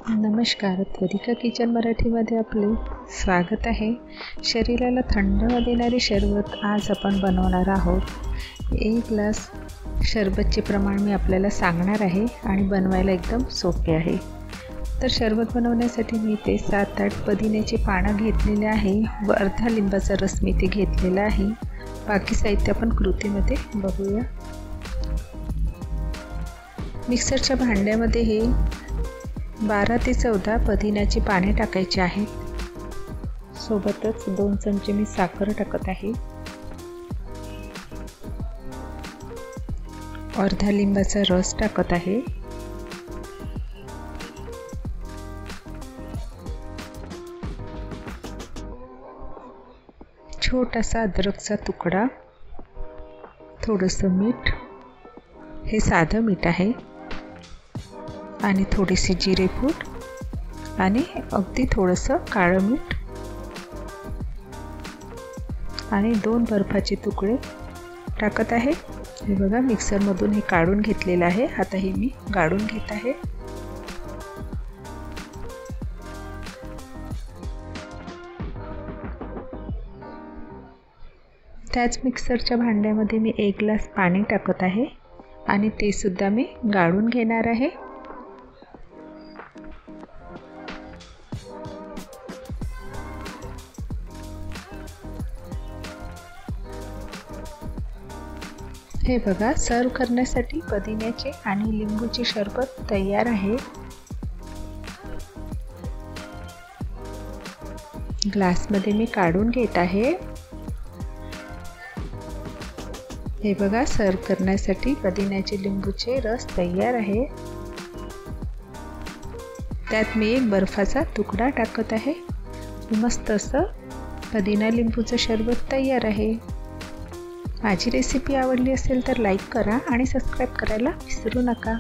नमस्कार, त्वरिका किचन मराठीमध्ये आपले स्वागत आहे। शरीराला थंड देणारे शरबत आज आपण बनवणार आहोत। 1 ग्लास शरबतचे प्रमाण मी आपल्याला सांगणार आहे आणि बनवायला एकदम सोपे आहे। तर शरबत बनवण्यासाठी मी ते 7-8 पुदिन्याची पानं घेतलेले आहे व अर्धा लिंबाचा रस मी ते घेतलेला आहे। बाकी साहित्य आपण कृतीमध्ये बघूया। मिक्सरच्या भांड्यामध्ये हे 12 ते 14 पुदिन्याची पाने टाकायची आहेत। सोबतच 2 चमचे मी साखर टाकत आहे। अर्धा लिंबाचा रस टाकत आहे। छोटासा अद्रकचा तुकडा, थोडंसं मीठ, हे साधं मीठ आहे, आणि थोडीशी जिरेपूड आणि अगदी थोडंसं काळं मीठ आणि 2 बर्फाचे तुकडे टाकत आहे। हे बघा, मिक्सरमधून हे काढून घेतलेलं आहे। आता हे मी गाळून घेत आहे। त्याच मिक्सरच्या भांड्यामध्ये मी 1 ग्लास पाणी टाकत आहे आणि ते सुद्धा मी गाळून घेणार आहे। हे बघा, सर्व करण्यासाठी पुदिन्याचे आणि लिंबूचे शरबत तयार आहे। ग्लासमध्ये मी काढून घेत आहे। हे बघा, सर्व करण्यासाठी पुदिन्याचे लिंबूचे रस तयार आहे। त्यात मी 1 बर्फाचा तुकडा टाकत आहे। मस्त असं पुदिना लिंबूचं शरबत तयार आहे। माझी रेसिपी आवडली असेल तर लाईक करा आणि सबस्क्राईब करायला विसरू नका।